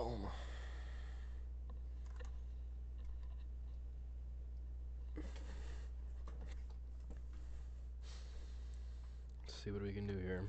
Oklahoma. Let's see what we can do here.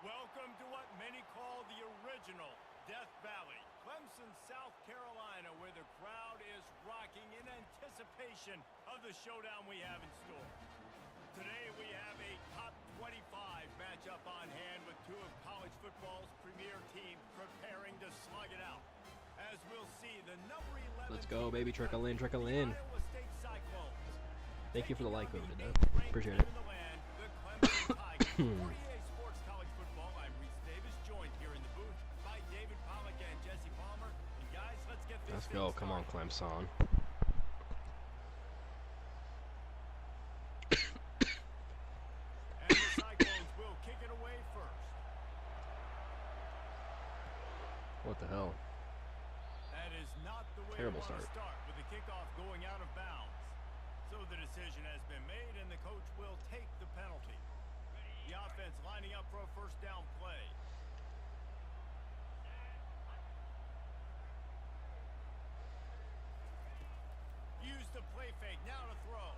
Welcome to what many call the original Death Valley, Clemson, South Carolina, where the crowd is rocking in anticipation of the showdown we have in store. Today we have a top 25 matchup on hand with two of college football's premier teams preparing to slug it out. As we'll see, the number 11 Let's go, baby. Trickle in, trickle in. Iowa State Cyclones. Thank you for the like, Taking voted on up. the Appreciate it. in the land, the Clemson Tigers. 48 Sports College Football. I'm Reese Davis, joined here in the booth by David Pollack and Jesse Palmer. And guys, let's get this Let's thing go. Come on, started. Clemson. And the Cyclones will kick it away first. What the hell? That is not the way Terrible you want to start. start with the kickoff going out of bounds. So the decision has been made, and the coach will take the penalty. The offense lining up for a first down play. Use the play fake, now to throw.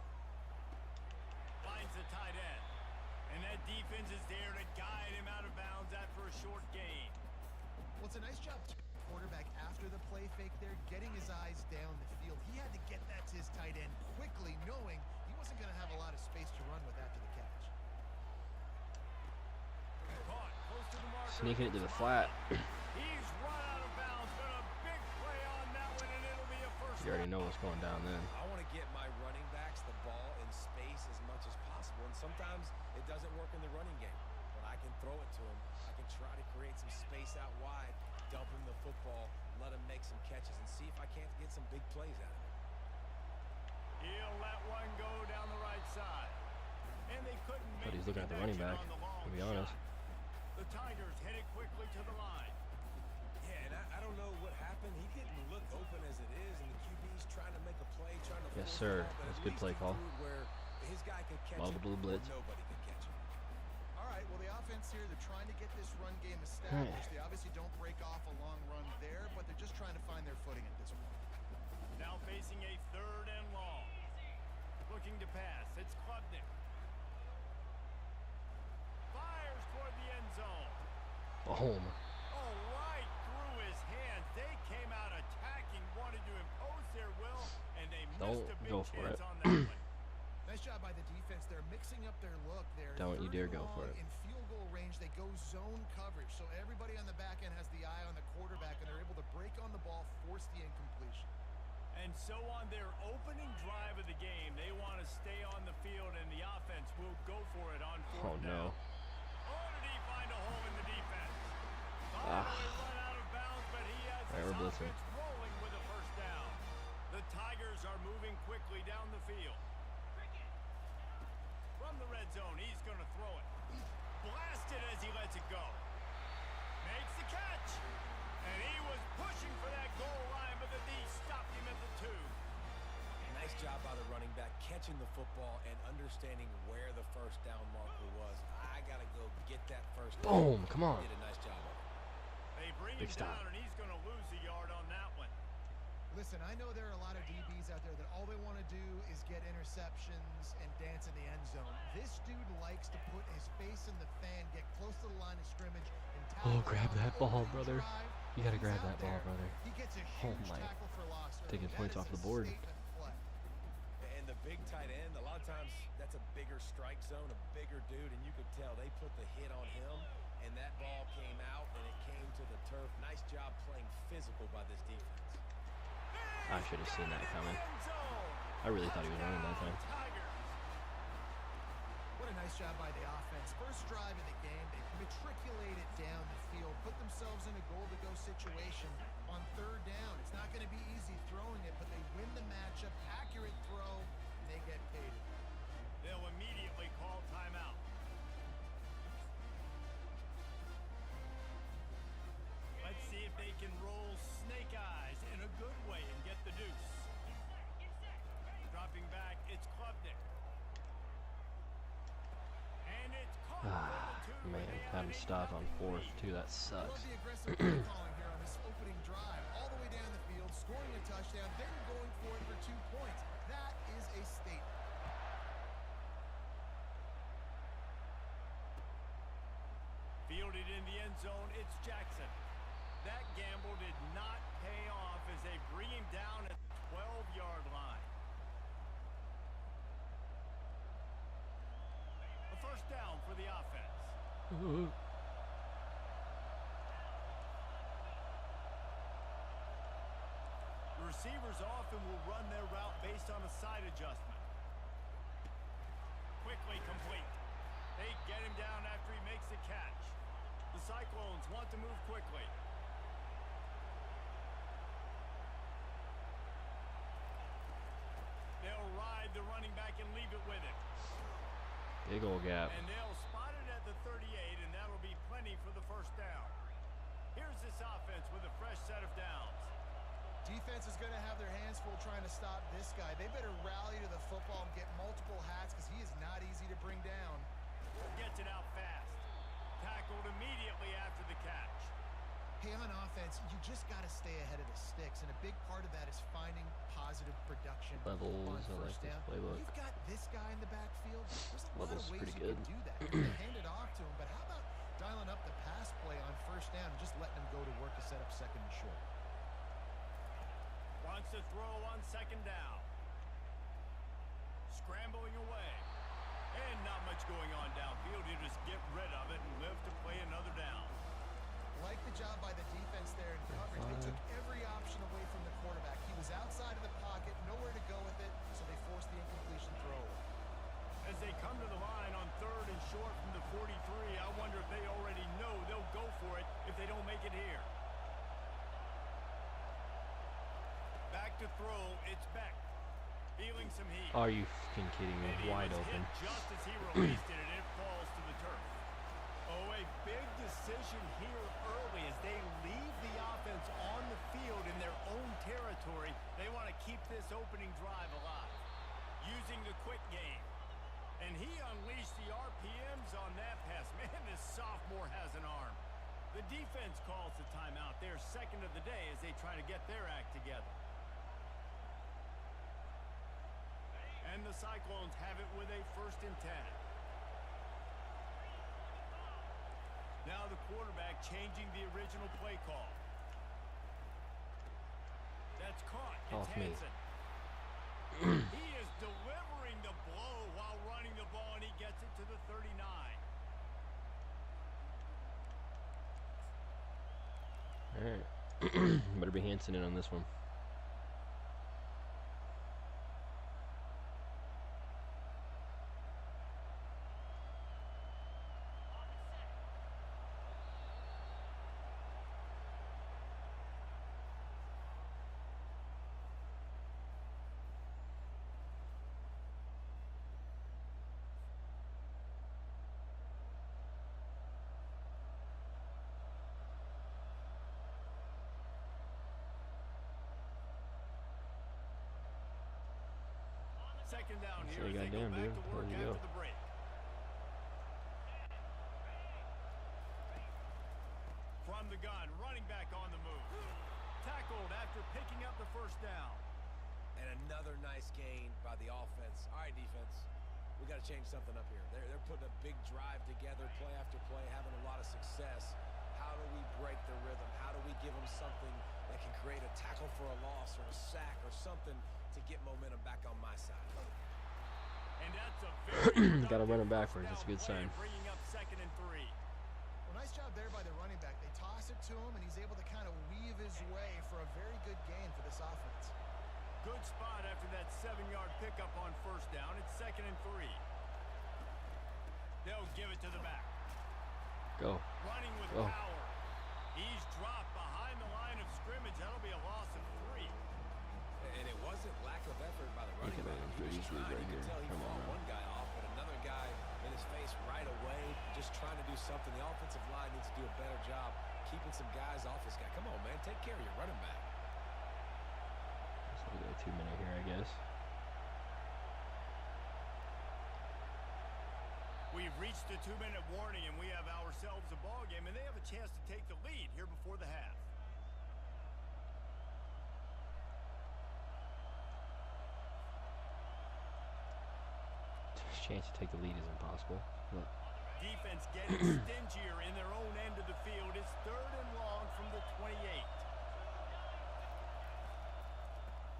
Finds the tight end. And that defense is there to guide him out of bounds after a short gain. Well, it's a nice job. Quarterback after the play fake there, getting his eyes down the field. He had to get that to his tight end quickly, knowing he wasn't going to have a Sneaking it to the flat. He's run out of bounds, but a big play on that one, and it'll be a first You already know what's going down then. I want to get my running backs the ball in space as much as possible, and sometimes it doesn't work in the running game. But I can throw it to him. I can try to create some space out wide, dump him the football, let him make some catches, and see if I can't get some big plays out of him. He'll let one go down the right side. And they couldn't make But he's looking at the running back, connection on the long to be honest. shot. The Tigers headed quickly to the line. Yeah, and I don't know what happened. He didn't look open as it is, and the QB's trying to make a play, trying to Yes, force sir. the ball, but That's at good least play he call. threw it where his guy could catch Love it, a blue or blitz. nobody could catch it. All right, well, the offense here, they're trying to get this run game established. They obviously don't break off a long run there, but they're just trying to find their footing at this point. Now facing a 3rd and long. Looking to pass. It's Klubnik. Fires toward the end zone. Boom. Oh, right through his hands. They came out attacking, wanted to impose their will, and they Don't missed a big go for chance it. on that one. Nice job by the defense. They're mixing up their look. They're Don't you 3rd dare and go for long it. In field goal range, they go zone coverage. So everybody on the back end has the eye on the quarterback, and they're able to break on the ball, force the incompletion. And so on their opening drive of the game, they want to stay on the field, and the offense will go for it on 4th down. Oh no. Oh, did he find a hole in the defense? Ah. Finally run out of bounds, but he has Alright, his we're blitzing. offense rolling with a first down. The Tigers are moving quickly down the field. From the red zone, he's going to throw it. Blasted as he lets it go. Makes the catch. And he was pushing for that goal line, but the D stopped him at the 2. Nice job by the running back, catching the football and understanding where the first down marker was. I got to go get that first down. Boom. Come on. Did a nice job of it. They bring Big him stop. down, and he's going to lose a yard on that one. Listen, I know there are a lot of DBs out there that all they want to do is get interceptions and dance in the end zone. This dude likes to put his face in the fan, get close to the line of scrimmage, and tackle. Oh, grab on that the ball, opening brother. drive. You gotta He's grab out that ball, there. brother. He gets a Oh huge my. tackle for loss. Taking That points is off a the board. statement play. And the big tight end, a lot of times that's a bigger strike zone, a bigger dude, and you could tell they put the hit on him, and that ball came out, and it came to the turf. Nice job playing physical by this defense. I should have seen that coming. I really thought he was running that time. What a nice job by the offense. First drive of the game, they matriculated down the field, put themselves in a goal-to-go situation on 3rd down. It's not going to be easy throwing it, but they win the matchup. Accurate throw, and they get paid. They'll immediately call timeout. Let's see if they can roll snake eyes in a good way and get the deuce. Dropping back, it's Klubnik. And it's caught Ah, for the 2. man. They have Having an to stop on 4th, 8-0 too. That I love sucks. the aggressive play calling here on this opening drive. All the way down the field, scoring a touchdown, then going for it for 2 points. That is a statement. Fielded in the end zone, it's Jackson. That gamble did not pay off as they bring him down at the 12-yard line. A first down for the offense. The receivers often will run their route based on a side adjustment. Quickly complete. They get him down after he makes the catch. The Cyclones want to move quickly. They'll ride the running back and leave it with him. Big ol' gap. And they'll spot it at the 38, and that'll be plenty for the first down. Here's this offense with a fresh set of downs. Defense is going to have their hands full trying to stop this guy. They better rally to the football and get multiple hats because he is not easy to bring down. Gets it out fast. Tackled immediately after the catch. Hey, on offense, you just got to stay ahead of the sticks, and a big part of that is finding positive production Levels, on I like first this down. playbook. You've got this guy in the backfield. There's a lot Levels of ways pretty you good. can do that. You're gonna hand it off to him, but how about dialing up the pass play on first down and just letting him go to work to set up 2nd and short? Wants to throw on 2nd down. Scrambling away. And not much going on downfield. You just get rid of it and live to play another down. like the job by the defense there in coverage. They took every option away from the quarterback. He was outside of the pocket, nowhere to go with it, so they forced the incompletion throw away. As they come to the line on 3rd and short from the 43, I wonder if they already know they'll go for it if they don't make it here. Back to throw, it's Beck. Feeling some heat. Are you fucking kidding me? And he Wide was open. hit just as he released it, and it falls to the turf. Oh, a big decision here early as they leave the offense on the field in their own territory. They want to keep this opening drive alive. Using the quick game. And he unleashed the RPMs on that pass. Man, this sophomore has an arm. The defense calls the timeout. Their second of the day as they try to get their act together. And the Cyclones have it with a 1st and 10. Now the quarterback changing the original play call. That's caught. It's Off me. Hansen. He is delivering the blow while running the ball, and he gets it to the 39. All right. Better be Hansen in on this one. Second down Say here as they go goddamn, back dude. to work There you after go. the break. From the gun, running back on the move. Tackled after picking up the 1st down. And another nice gain by the offense. All right, defense, we got to change something up here. They're putting a big drive together, play after play, having a lot of success. How do we break the rhythm? How do we give them something that can create a tackle for a loss or a sack or something to get momentum back on my side? And that's a very Gotta run it productive backwards. That's a good first down sign. play, bringing up 2nd and 3. Well, nice job there by the running back. They toss it to him, and he's able to kind of weave his way for a very good gain for this offense. Good spot after that 7-yard pickup on 1st down. It's 2nd and 3. They'll give it to the back. Go. Running with Oh. power. He's dropped behind the line of scrimmage. That'll be a loss of 3. And it wasn't lack of effort by the running Look at back. that, He was he's trying. right You could here. tell he Come on fought now. one guy off, but another guy in his face right away, just trying to do something. The offensive line needs to do a better job keeping some guys off this guy. Come on, man. Take care of your running back. So we got a 2-minute here, I guess. We've reached the 2-minute warning, and we have ourselves a ball game, and they have a chance to take the lead here before the half. Chance to take the lead is impossible. But Defense getting stingier in their own end of the field. It's 3rd and long from the 28.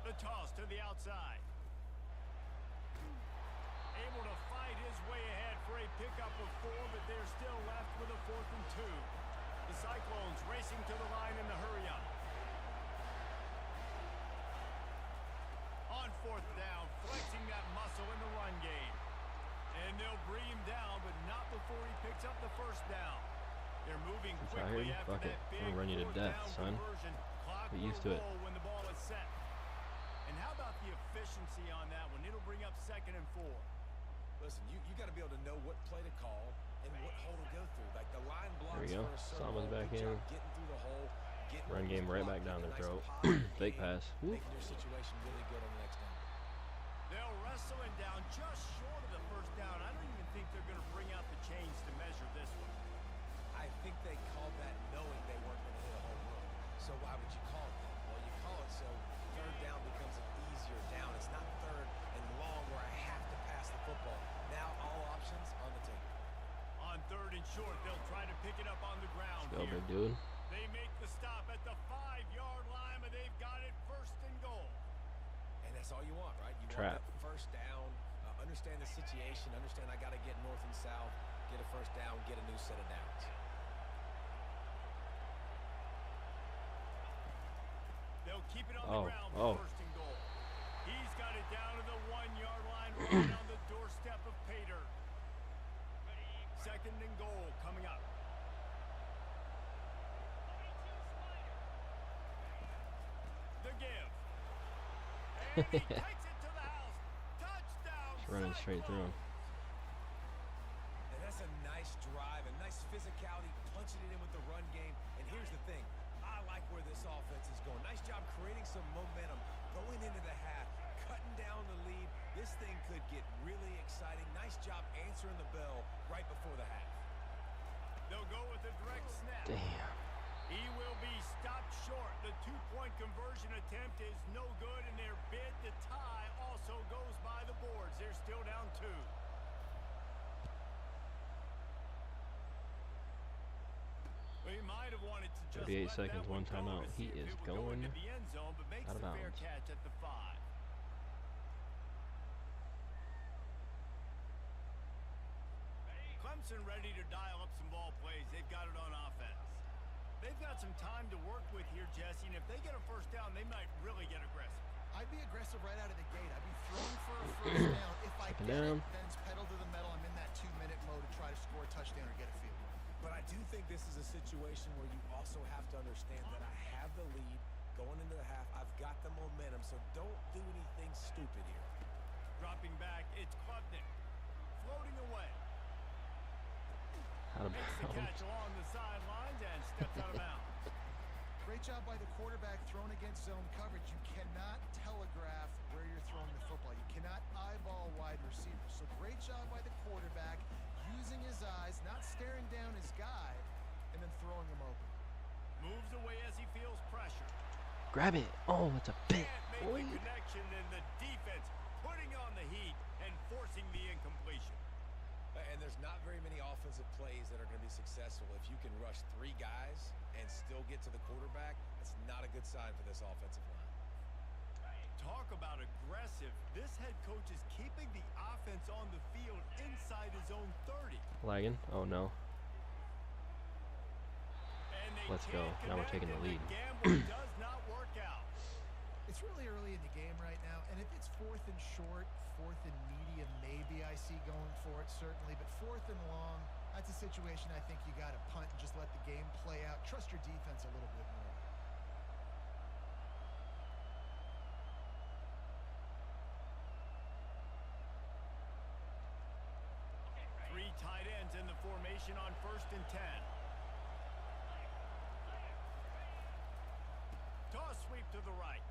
The toss to the outside. Able to fight his way ahead for a pickup of 4, but they're still left with a 4th and 2. The Cyclones racing to the line in the hurry-up. On 4th down, flexing that muscle in the run game. And they'll bring him down, but not before he picks up the 1st down. They're moving Since I quickly heard you, after fuck it. that I'm big gonna run you to 4th death, down son. conversion. Clock Get will used to it. roll when the ball is set. And how about the efficiency on that one? It'll bring up 2nd and 4. Listen, you got to be able to know what play to call and what hole to go through. Like the line blocks There we go. for a certain Sama's hole. back Good in. job getting through the hole, getting Run through game the right block, back down getting their a nice throat. positive Fake game, pass. Woo. making your situation really good on the next down. They'll wrestle it down just short of the 1st down. I don't even think they're going to bring out the chains to measure this one. I think they called that knowing they weren't going to hit a home run. So why would you call it that? Well, you call it so 3rd down becomes an easier down. It's not 3rd and long where I have to pass the football. Now all options on the table. On 3rd and short, they'll try to pick it up on the ground Let's go, here. big dude. They make the stop at the 5-yard line, but they've got it 1st and goal. And that's all you want, right? You Trap. want that 1st down, understand the situation, understand I got to get north and south, get a 1st down, get a new set of downs. They'll keep it on Oh, the ground for oh. first and goal. He's got it down to the 1-yard line, right on the doorstep of Pater. Second and goal coming up. The give. And he takes it to the house. Touchdown. Just running straight through him. And that's a nice drive, a nice physicality, punching it in with the run game. And here's the thing. I like where this offense is going. Nice job creating some momentum, going into the half, cutting down the lead. This thing could get really exciting. Nice job answering the bell right before the half. They'll go with a direct snap. Damn. He will be stopped short. The two-point conversion attempt is no good, and their bid to tie also goes by the boards. They're still down 2. Well, he might have wanted to just 38 let seconds, that one go timeout. to He see if is it would go going into the end zone, but makes out of the fair bounds. catch at the 5. Clemson ready to dial up some ball plays. They've got it on offense. They've got some time to work with here, Jesse, and if they get a first down, they might really get aggressive. I'd be aggressive right out of the gate. I'd be throwing for a first down. If I Up and get down. it, then it's pedal to the metal. I'm in that 2-minute mode to try to score a touchdown or get a field goal. But I do think this is a situation where you also have to understand that I have the lead going into the half. I've got the momentum, so don't do anything stupid here. Dropping back, it's Klubnik. Floating away. Out of Makes the bounds. catch along the sidelines and steps out of bounds. Great job by the quarterback thrown against zone coverage. You cannot telegraph where you're throwing the football. You cannot eyeball wide receivers. So great job by the quarterback using his eyes, not staring down his guy, and then throwing him open. Moves away as he feels pressure. Grab it. Oh, it's a bit. Can't Boy. make the connection, and the defense putting on the heat and forcing the incompletion. And there's not very many offensive plays that are going to be successful. If you can rush 3 guys and still get to the quarterback, that's not a good sign for this offensive line. Talk about aggressive. This head coach is keeping the offense on the field inside his own 30. Lagging. Oh, no. And they Let's go. can't Now we're connect, taking the and lead. gamble does not work out. It's really early in the game right now, and if it's 4th and short, 4th and medium, maybe I see going for it, certainly, but 4th and long, that's a situation I think you got to punt and just let the game play out. Trust your defense a little bit more. Three tight ends in the formation on 1st and 10. Toss sweep to the right.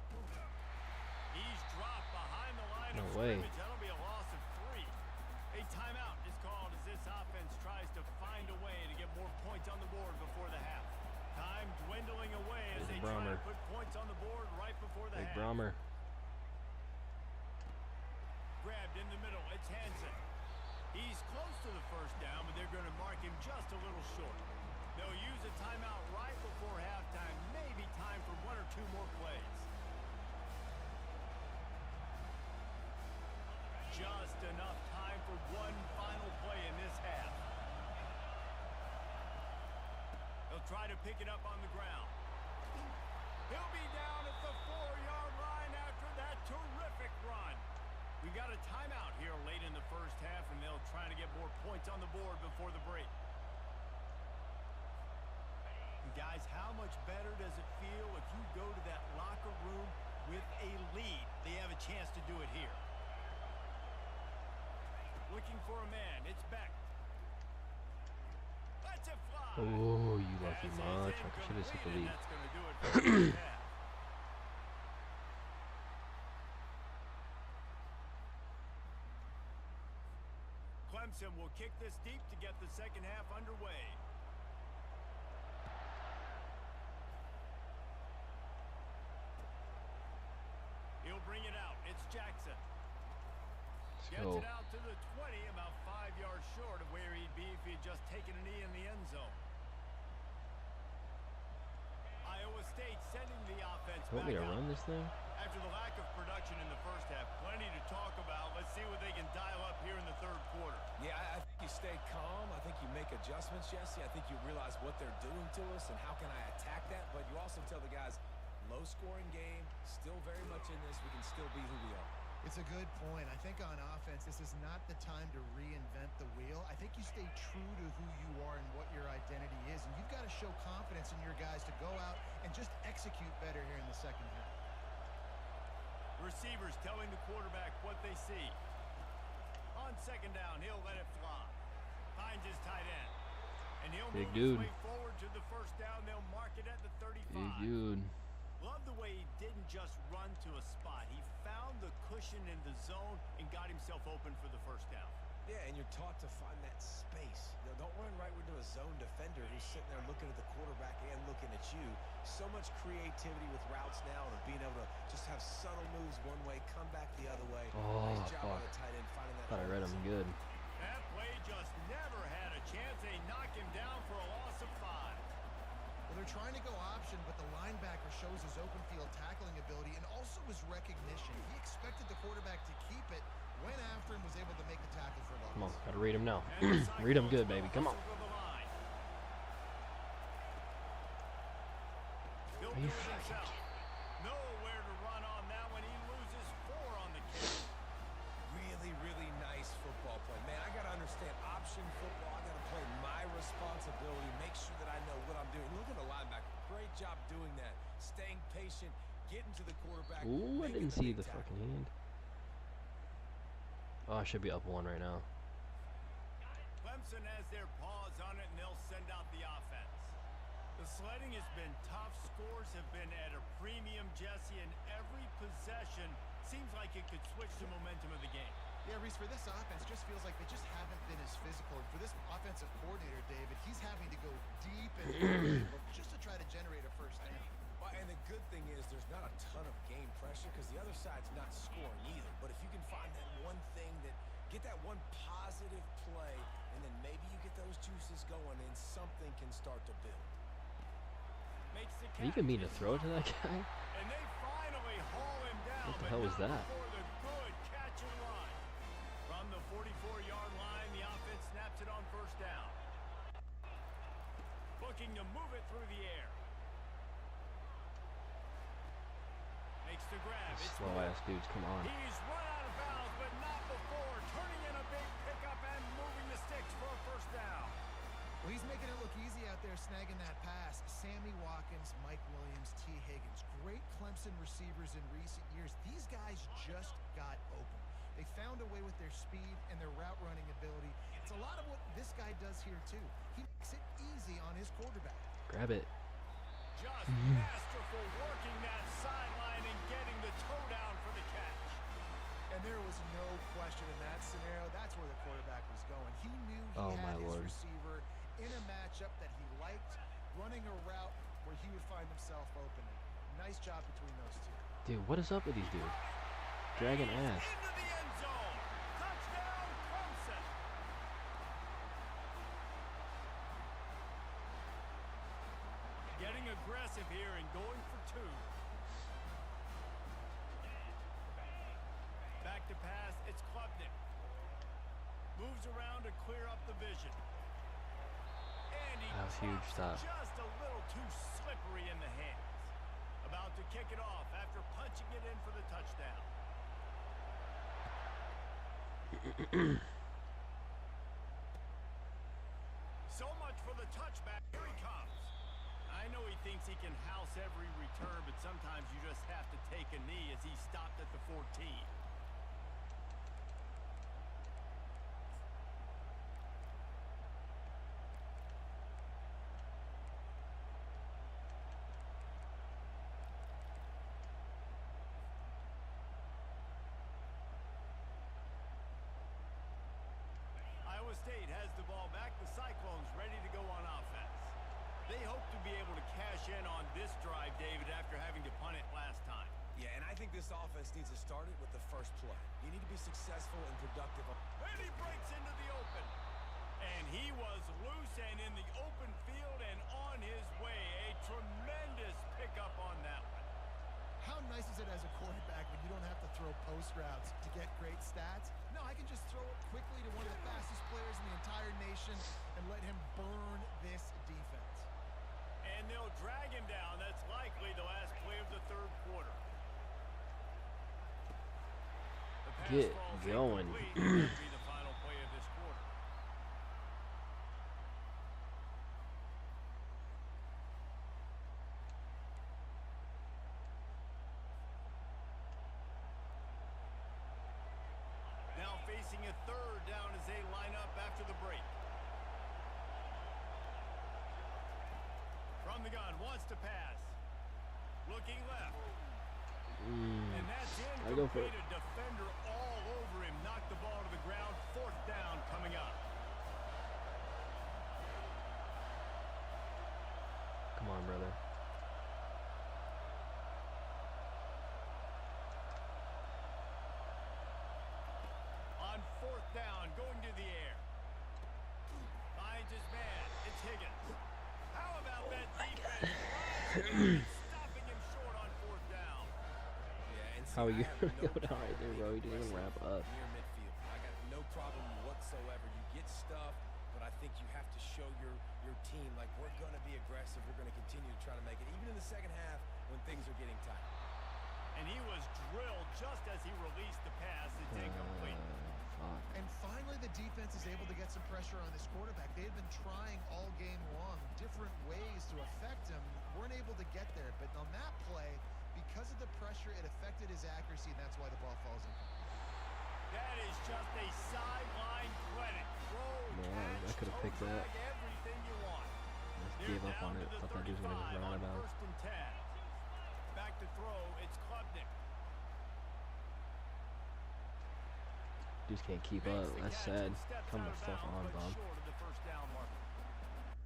He's dropped behind the line No of way. scrimmage. That'll be a loss of 3. A timeout is called as this offense tries to find a way to get more points on the board before the half. Time dwindling away as Big they try Brahmer. to put points on the board right before the Big half. Brahmer. Grabbed in the middle. It's Hansen. He's close to the first down, but they're going to mark him just a little short. They'll use a timeout right before halftime. Maybe time for 1 or 2 more plays. Just enough time for one final play in this half. They'll try to pick it up on the ground. He'll be down at the 4-yard line after that terrific run. We got a timeout here late in the first half, and they'll try to get more points on the board before the break. And guys, how much better does it feel if you go to that locker room with a lead? They have a chance to do it here. Looking for a man. It's Beck. Let's it fly. Oh, you lucky Pass is much. I should have took the incomplete, and lead. that's going to do it for the first half. Clemson will kick this deep to get the second half underway. He'll bring it out. It's Jackson. Let's Gets go. it out to the 20, about 5 yards short of where he'd be if he'd just taken a knee in the end zone. Iowa State sending the offense Want back me to out. run this thing? After the lack of production in the first half, plenty to talk about. Let's see what they can dial up here in the third quarter. Yeah, I think you stay calm. I think you make adjustments, Jesse. I think you realize what they're doing to us and how can I attack that. But you also tell the guys, Low-scoring game, still very much in this. We can still be who we are. It's a good point. I think on offense, this is not the time to reinvent the wheel. I think you stay true to who you are and what your identity is, and you've got to show confidence in your guys to go out and just execute better here in the second half. Receivers telling the quarterback what they see. On second down, he'll let it fly. Finds his tight end. And he'll Big move dude. his way forward to the first down. They'll mark it at the 35. Big dude. Love the way he didn't just run to a spot. He found the cushion in the zone and got himself open for the first down. Yeah, and you're taught to find that space. You know, don't run right into a zone defender who's sitting there looking at the quarterback and looking at you. So much creativity with routes now and being able to just have subtle moves one way, come back the other way. Oh, nice job fuck. on the tight end finding that. Thought I read him good. That play just never had a chance. They knock him down for a loss of 5. Well, they're trying to go option, but the linebacker shows his open field tackling ability and also his recognition. He expected the quarterback to keep it, went after him, was able to make the tackle for loss. Come on, gotta read him now. And the Read him good, Cyclones baby. Come on. hustle to the line. He'll Are do you it fucking himself. Nowhere to run on that one. He loses 4 on the kick. Really, really nice football play. Man, I got to understand option football. I got to play my responsibility, make sure that I know what I'm doing. Look at the linebacker. Great job doing that. Staying patient, getting to the quarterback. Ooh, I making didn't see big the tackle. fucking hand. Oh, I should be up 1 right now. Clemson has their paws on it, and they'll send out the offense. The sledding has been tough. Scores have been at a premium, Jesse, and every possession seems like it could switch the momentum of the game. Yeah, Reese, for this offense, just feels like they just haven't been as physical. And for this offensive coordinator, David, he's having to go deep and just to try to generate a first down. Well, and the good thing is there's not a ton of game pressure because the other side's not scoring either. But if you can find that one thing get that one positive play, and then maybe you get those juices going and something can start to build. Makes the Are you even mean to catch. throw it to that guy? And they finally haul him down. What the but hell was not that? before the good catch and run. From the 44-yard line, the offense snaps it on first down. Looking to move it through the air. Makes the grab. It's Slow ass dudes, come on. He's run out of bounds, but not before. Turning in a big pickup and moving the sticks for a first down. Well, he's making it look easy out there, snagging that pass. Sammy Watkins, Mike Williams, T. Higgins. Great Clemson receivers in recent years. These guys just got open. They found a way with their speed and their route running ability. It's a lot of what this guy does here, too. He makes it easy on his quarterback. Grab it. Just masterful working that sideline and getting the toe down for the catch. And there was no question in that scenario. That's where the quarterback was going. He knew he Oh, had my his Lord. receiver in a matchup that he liked, running a route where he would find himself open. Nice job between those two. Dude, what is up with these dudes? Dragging ass. Into the end zone. Touchdown, Clemson. Getting aggressive here and going for 2. Back to pass, it's Klubnik. Moves around to clear up the vision. And he That was huge drops stop. just a little too slippery in the hands. About to kick it off after punching it in for the touchdown. So much for the touchback. Here he comes. I know he thinks he can house every return, but sometimes you just have to take a knee as he stopped at the 14. Iowa State has the ball back. The Cyclones ready to go on offense. They hope to be able to cash in on this drive, David, after having to punt it last time. Yeah, and I think this offense needs to start it with the first play. You need to be successful and productive. And he breaks into the open. And he was loose and in the open field and on his way. A tremendous pickup on that one. How nice is it as a quarterback when you don't have to throw post routes to get great stats? No, I can just throw it quickly to one of the fastest players in the entire nation and let him burn this defense. And they'll drag him down. That's likely the last play of the third quarter. The pass Get falls going. incomplete. That'll be the final play of this quarter. Now facing a third down as they line up after the break. From the gun, wants to pass. Looking left. And that's I go for it. incomplete. A defender all over him. Knocked the ball to the ground. Fourth down coming up. Come on, brother. On fourth down, going to the air. Finds his man. It's Higgins. How about that defense? Stopping him short on fourth down. Yeah, and see, How are I you have gonna no go down right there, bro? problem You didn't even wrap up. near midfield. I got no problem whatsoever. You get stuff, but I think you have to show your team, like, we're going to be aggressive. We're going to continue to try to make it, even in the second half when things are getting tight. And he was drilled just as he released the pass. It's incomplete. Fuck. And finally, the defense is able to get some pressure on this quarterback. They had been trying all game long, different ways to affect him. Weren't able to get there. But on that play, because of the pressure, it affected his accuracy, and that's why the ball falls in. That is just a sideline credit. Throw, Man, I catch, could've toe picked that. drag, everything you want. Just They're gave up down on to it. the Thought that dude was gonna just 35 run on it out. first and 10. Back to throw, it's Klubnik. Dudes can't keep Makes up. the That's catch sad. and steps Come out the of fuck bounds, on, but bum. short of the first down marker.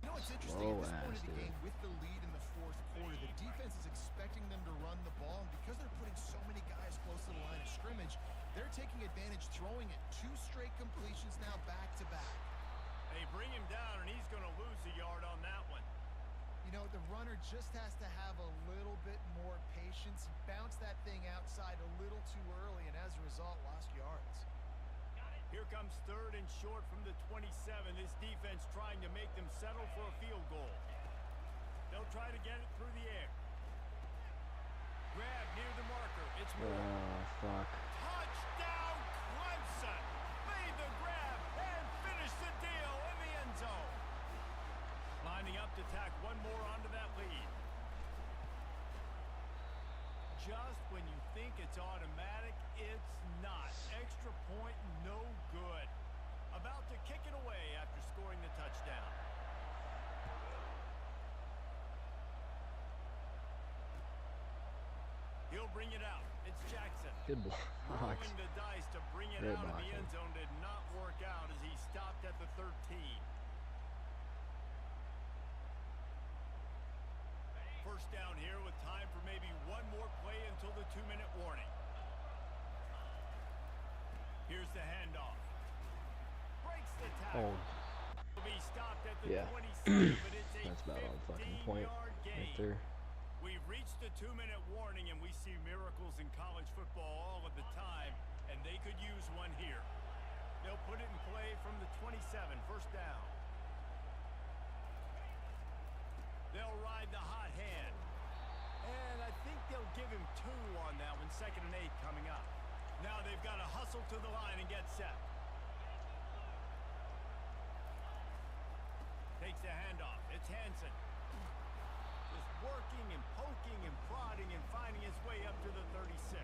You know what's interesting? Slow At this point ass, of the dude. game, with the lead in the fourth quarter, the defense is expecting them to run the ball. And because they're putting so many guys close to the line of scrimmage, they're taking advantage, throwing it. 2 straight completions now back to back. They bring him down, and he's going to lose a yard on that one. You know, the runner just has to have a little bit more patience. He bounced that thing outside a little too early, and as a result, lost yards. Here comes third and short from the 27. This defense trying to make them settle for a field goal. They'll try to get it through the air. Grab near the marker. It's Moore. Oh, fuck. Touchdown, Clemson! Made the grab and finished the deal in the end zone. Lining up to tack one more onto that lead. Just when you think it's automatic, it's not. Extra point, no good. About to kick it away after scoring the touchdown. He'll bring it out. It's Jackson. Good block. Rolling the dice to bring it Great out of the blocking. end zone did not work out as he stopped at the 13. First down here with time for maybe one more play until the 2-minute warning. Here's the handoff. Breaks the tackle. Oh, Will be stopped at the yeah. 27, but it's a That's about on fucking point 15-yard gain. right there. We've reached the 2-minute warning, and we see miracles in college football all of the time, and they could use one here. They'll put it in play from the 27, first down. They'll ride the hot hand. And I think they'll give him 2 on that one, 2nd and 8 coming up. Now they've got to hustle to the line and get set. Takes the handoff. It's Hansen. Just working and poking and prodding and finding his way up to the 36.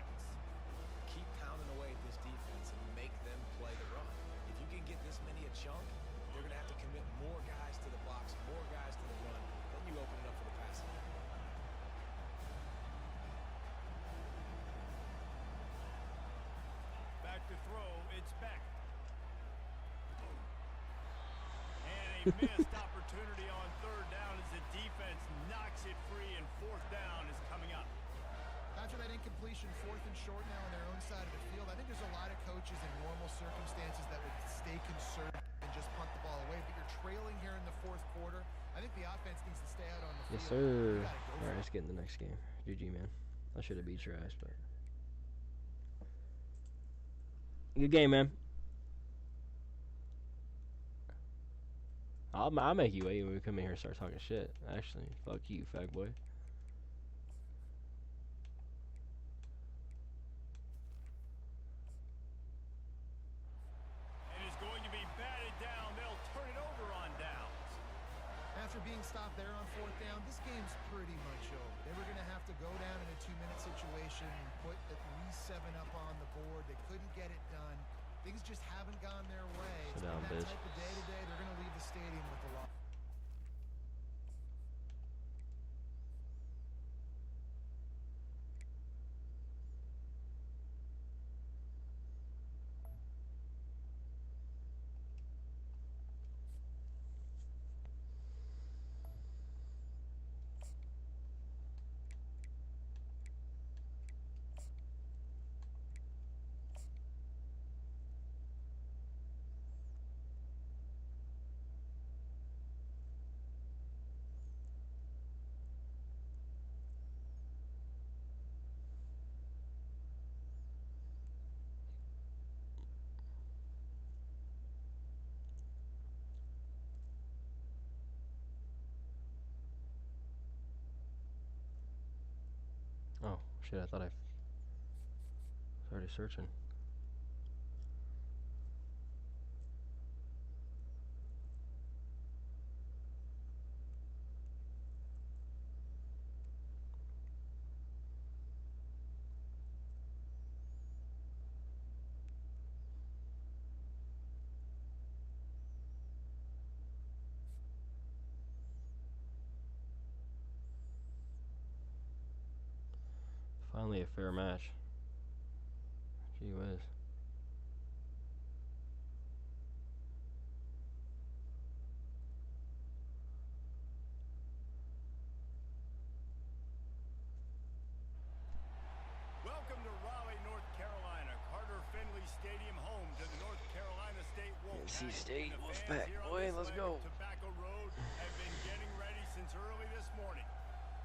Keep pounding away at this defense and make them play the run. If you can get this many a chunk, they're going to have to commit more guys to the box, more guys to the run. Then you open it up for the passing. Back to throw, it's Beck. And a missed opportunity on third down as the defense knocks it free, and fourth down is coming up. After that incompletion, 4th and short now on their own side of the field, I think there's a lot of coaches in normal circumstances that would stay conservative and just punt the ball away. But you're trailing here in the 4th quarter. I think the offense needs to stay out on the Yes, field. sir. You gotta go All for right, it. let's get in the next game. GG, man. I should have beat your ass, but good game, man. I'll make you wait when we come in here and start talking shit. Actually, fuck you, fag boy. And is going to be batted down. They'll turn it over on downs. After being stopped there on 4th down, this game's pretty much over. They were going to have to go down in a 2-minute situation and put at least 7 up on the board. They couldn't get it done. Things just haven't gone their way. It's Sit down, been that bitch. type of day today. They're going to leave the stadium with the loss. Oh shit! I thought I was already searching. Finally, a fair match. Gee whiz. Welcome to Raleigh, North Carolina. Carter Finley Stadium, home to the North Carolina State Wolfpack. NC State And the Wolfpack. fans here on Boy, this let's leg go. of Tobacco Road have been getting ready since early this morning.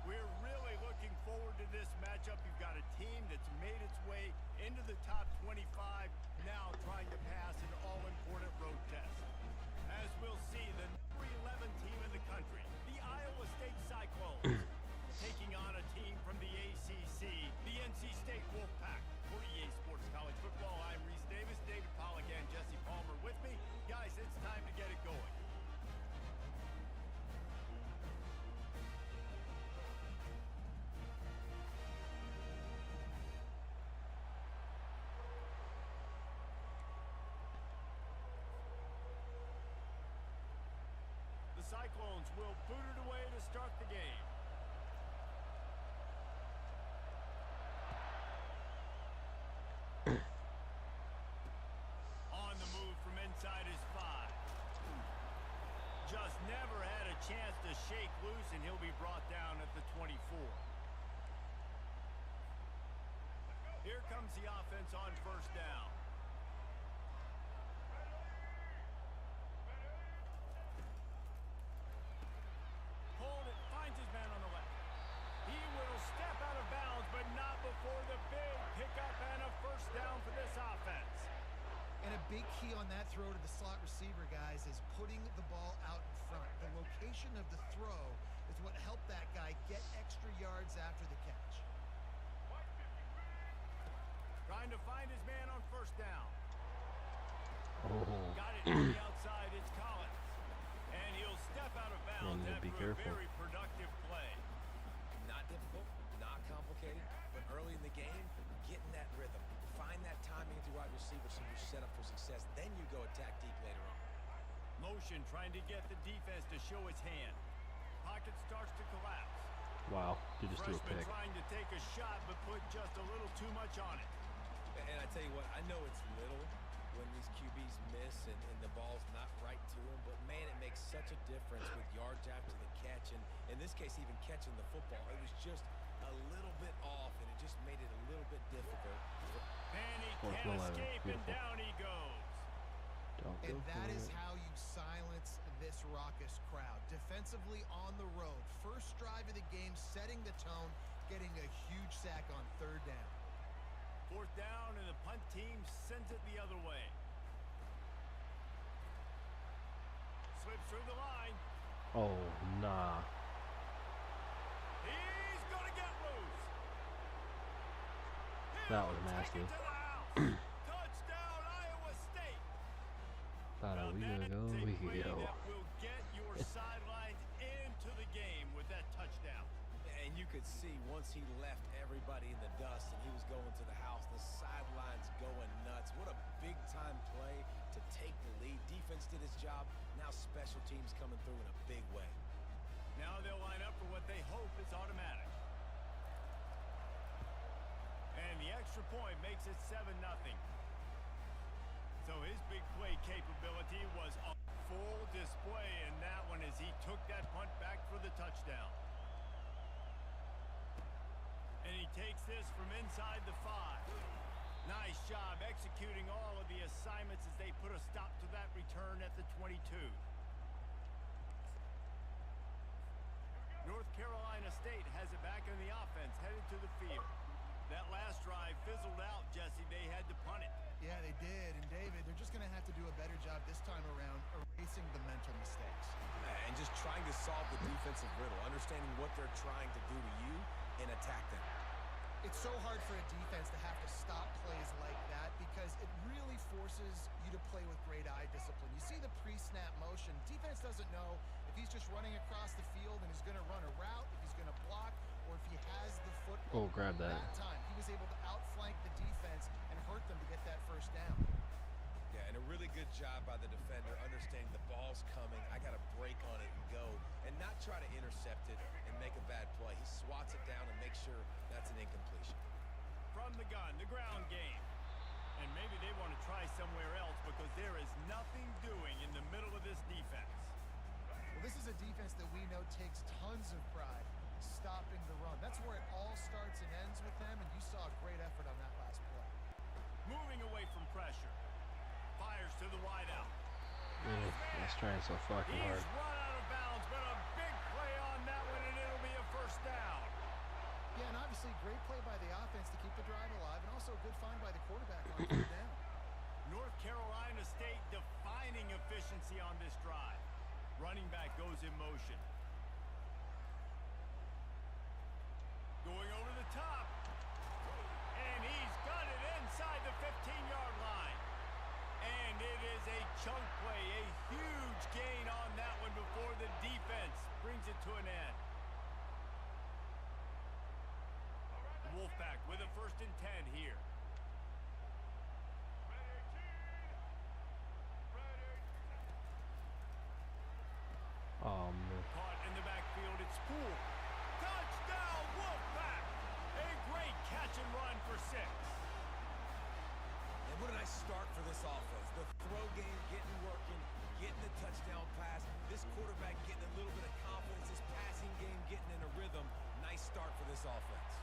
We're really looking forward to this matchup. You've got a team that's made its way into the top 25, now trying to pass an all-important road test. As we'll see, the number 11 team in the country, the Iowa State Cyclones, taking on a team from the ACC, the NC State Wolfpack. For EA Sports College Football, I'm Reese Davis, David Pollack, and Jesse Palmer with me. Guys, it's time to get it going. The Cyclones will boot it away to start the game. On the move from inside his 5. Just never had a chance to shake loose, and he'll be brought down at the 24. Here comes the offense on 1st down. Hold it, finds his man on the left. He will step out of bounds, but not before the big pickup and a 1st down for this offense. And a big key on that throw to the slot receiver, guys, is putting the ball out in front. The location of the throw is what helped that guy get extra yards after the catch. Trying to find his man on 1st down. Oh. Got it on the outside, it's Collins. And he'll step out of bounds Yeah, after be a careful. very productive play. Not difficult, not complicated, but early in the game, getting that rhythm. Find that timing into wide receiver so you're set up for success. Then you go attack deep later on. Motion trying to get the defense to show his hand. Pocket starts to collapse. Wow. He just threw a Freshman pick. trying to take a shot, but put just a little too much on it. And I tell you what, I know it's little when these QBs miss and the ball's not right to them, but man, it makes such a difference with yards after the catch. And in this case, even catching the football, it was just a little bit off, and it just made it a little bit difficult. And he Fourth can't and 11. escape, and Beautiful. down he goes. Don't And go that for is it. how you silence this raucous crowd. Defensively on the road. First drive of the game, setting the tone, getting a huge sack on 3rd down. 4th down, and the punt team sends it the other way. Slips through the line. Oh, nah. He's gonna get loose. That was He'll nasty. take it to the house. Touchdown, Iowa State. About a week ago, That's a a week play ago. that will get your sidelines into the game with that touchdown. And you could see once he left everybody in the dust and he was going to the house, the sidelines going nuts. What a big-time play to take the lead. Defense did its job. Now special teams coming through in a big way. Now they'll line up for what they hope is automatic. And the extra point makes it 7-0. So his big play capability was on full display in that one as he took that punt back for the touchdown. And he takes this from inside the 5. Nice job executing all of the assignments as they put a stop to that return at the 22. North Carolina State has it back in the offense, headed to the field. That last drive fizzled out, Jesse. They had to punt it. Yeah, they did. And David, they're just going to have to do a better job this time around erasing the mental mistakes. And just trying to solve the defensive riddle, understanding what they're trying to do to you and attack them. It's so hard for a defense to have to stop plays like that because it really forces you to play with great eye discipline. You see the pre-snap motion. Defense doesn't know if he's just running across the field and he's going to run a route, if he's going to block, or if he has the football. Oh, grab that. That time, he was able to outflank the defense and hurt them to get that first down. Yeah, and a really good job by the defender understanding the ball's coming. I got to break on it and go and not try to intercept it and make a bad play. He swats it down and makes sure that's an incompletion. From the gun, the ground game. And maybe they want to try somewhere else because there is nothing doing in the middle of this defense. Well, this is a defense that we know takes tons of pride stopping the run. That's where it all starts and ends with them, and you saw a great effort on that last play. Moving away from pressure. Fires to the wideout. That's trying so fucking hard. He's run out of bounds, but a big play on that one, and it'll be a first down. Yeah, and obviously great play by the offense to keep the drive alive, and also a good find by the quarterback on third down. North Carolina State defining efficiency on this drive. Running back goes in motion. Going over the top. And he's got it inside the 15-yard line. And it is a chunk play, a huge gain on that one before the defense brings it to an end. Wolfpack with a 1st and 10 here. Caught in the backfield, it's Poole. Touchdown, Wolfpack! A great catch and run for 6. And what a nice start for this offense. The throw game getting working, getting the touchdown pass. This quarterback getting a little bit of confidence. This passing game getting in a rhythm. Nice start for this offense.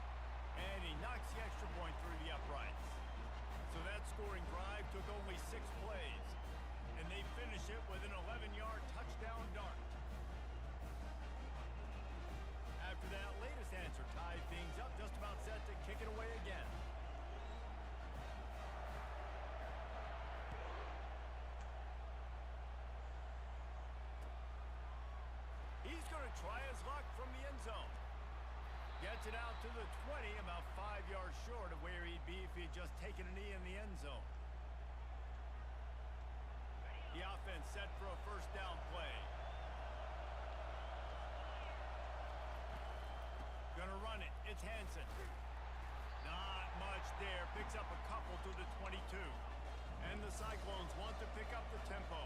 And he knocks the extra point through the uprights. So that scoring drive took only 6 plays. And they finish it with an 11-yard touchdown dart. After that latest answer tied things up, just about set to kick it away again. He's going to try his luck from the end zone. Gets it out to the 20, about 5 yards short of where he'd be if he'd just taken a knee in the end zone. The offense set for a first down play. Gonna run it. It's Hansen. Not much there. Picks up a couple to the 22. And the Cyclones want to pick up the tempo.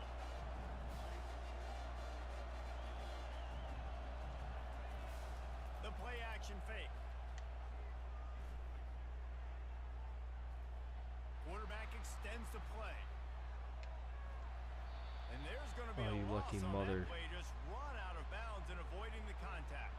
The play action fake. Quarterback extends the play. And there's going to be Oh, you a loss lucky on mother. that play. Just run out of bounds and avoiding the contact.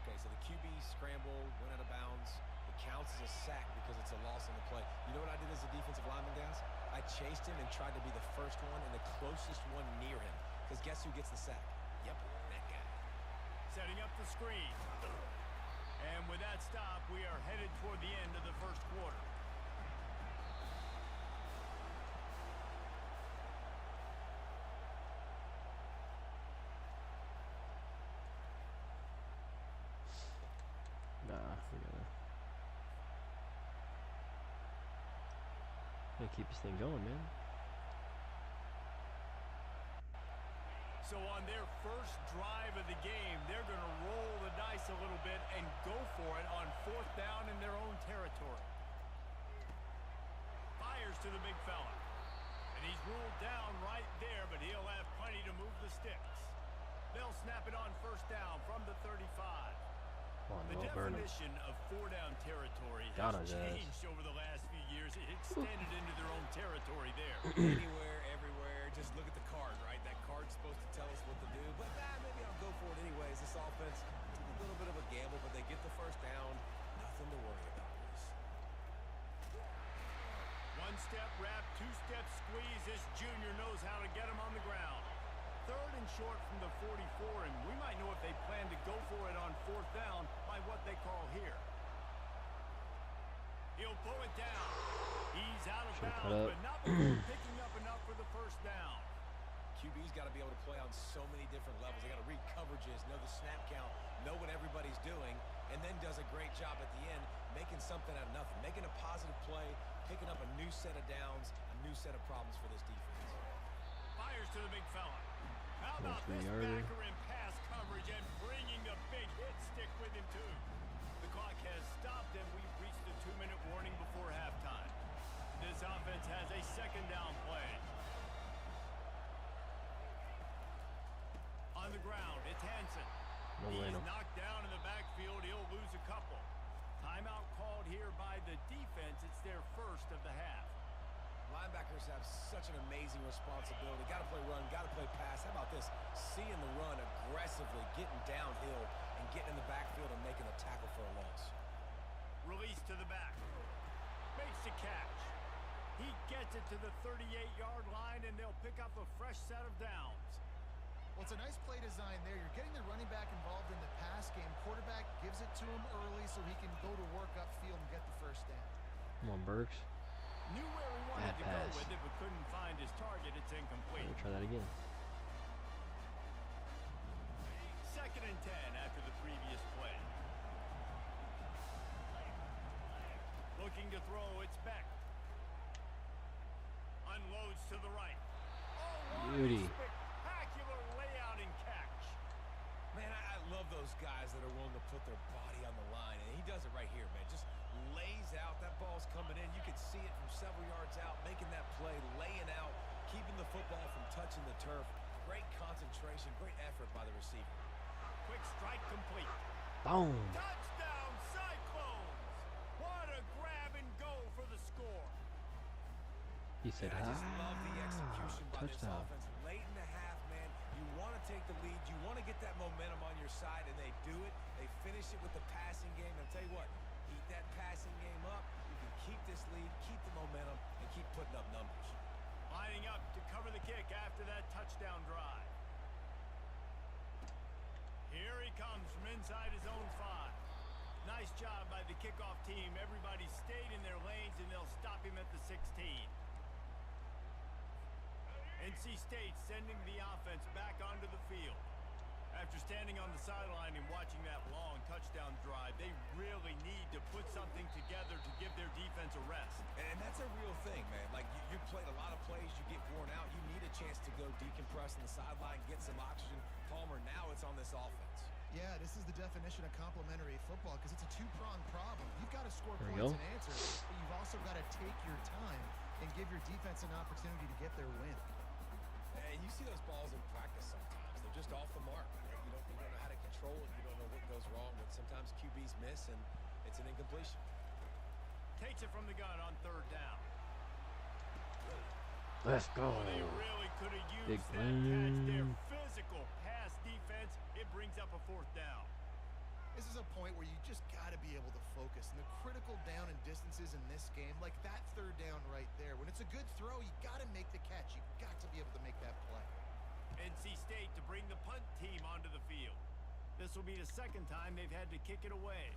Okay, so the QB scrambled, went out of bounds. It counts as a sack because it's a loss on the play. You know what I did as a defensive lineman, guys? I chased him and tried to be the first one and the closest one near him. Because guess who gets the sack? Yep, that guy. Setting up the screen. And with that stop, we are headed toward the end of the first quarter. Gotta keep this thing going, man. So on their first drive of the game, they're going to roll the dice a little bit and go for it on 4th down in their own territory. Fires to the big fella. And he's ruled down right there, but he'll have plenty to move the sticks. They'll snap it on 1st down from the 35. Come on, The Will, burn him. definition of 4-down territory Got has his ass. changed over the last few years. It extended into their own territory there. Anywhere, everywhere. Just look at the card, right? That card's supposed to tell us what to do. But maybe I'll go for it anyways. This offense, it's a little bit of a gamble, but they get the 1st down. Nothing to worry about, boys. 1-step wrap, 2-step squeeze. This junior knows how to get him on the ground. 3rd and short from the 44, and we might know if they plan to go for it on 4th down by what they call here. He'll pull it down. He's out of bounds, but not before picking up enough for the 1st down. QB's got to be able to play on so many different levels. They got to read coverages, know the snap count, know what everybody's doing, and then does a great job at the end making something out of nothing, making a positive play, picking up a new set of downs, a new set of problems for this defense. Fires to the big fella. How about this backer in pass coverage and bringing the big hit stick with him, too? The clock has stopped, and we've reached the 2-minute warning before halftime. This offense has a 2nd down play. On the ground, it's Hansen. He's knocked down in the backfield. He'll lose a couple. Timeout called here by the defense. It's their 1st of the half. Linebackers have such an amazing responsibility. Got to play run, got to play pass. How about this? Seeing the run aggressively, getting downhill, and getting in the backfield and making a tackle for a loss. Release to the back. Makes the catch. He gets it to the 38-yard line, and they'll pick up a fresh set of downs. Well, it's a nice play design there. You're getting the running back involved in the pass game. Quarterback gives it to him early so he can go to work upfield and get the 1st down. Come on, Burks. Knew where he wanted to go pass. with it, but couldn't find his target. It's incomplete. We'll try that again. 2nd and 10 after the previous play. Looking to throw, it's Beck. Unloads to the right. Oh, Beauty. Spectacular layout and catch. Man, I love those guys that are willing to put their body on the line, and he does it right here, man. Just lays out. That ball's coming in. You can see it from several yards out, making that play, laying out, keeping the football from touching the turf. Great concentration, great effort by the receiver. Quick strike complete. Boom. Touchdown, Cyclones! What a grab and go for the score. He said, I just love the execution by this touchdown. offense. Late in the half, man, you want to take the lead. You want to get that momentum on your side, and they do it. They finish it with the passing game. And I'll tell you what, keep that passing game up. You can keep this lead, keep the momentum, and keep putting up numbers. Lining up to cover the kick after that touchdown drive. Here he comes from inside his own 5. Nice job by the kickoff team. Everybody stayed in their lanes, and they'll stop him at the 16. NC State sending the offense back onto the field. After standing on the sideline and watching that long touchdown drive, they really need to put something together to give their defense a rest. And that's a real thing, man. Like, you played a lot of plays, you get worn out. You need a chance to go decompress on the sideline, get some oxygen. Palmer, now it's on this offense. Yeah, this is the definition of complementary football because it's a 2-pronged problem. You've got to score There we points go. and answers, but you've also got to take your time and give your defense an opportunity to get their win. And you see those balls in practice sometimes. They're just off the mark. You don't know how to control it. You don't know what goes wrong. But sometimes QBs miss, and it's an incompletion. Takes it from the gun on 3rd down. Let's go. Oh, they really could have used Big that catch. Their win. physical pass defense, it brings up a 4th down. This is a point where you just got to be able to focus. And the critical down and distances in this game, like that 3rd down right there, when it's a good throw, you got to make the catch. You got to be able to make that play. NC State to bring the punt team onto the field. This will be the 2nd time they've had to kick it away.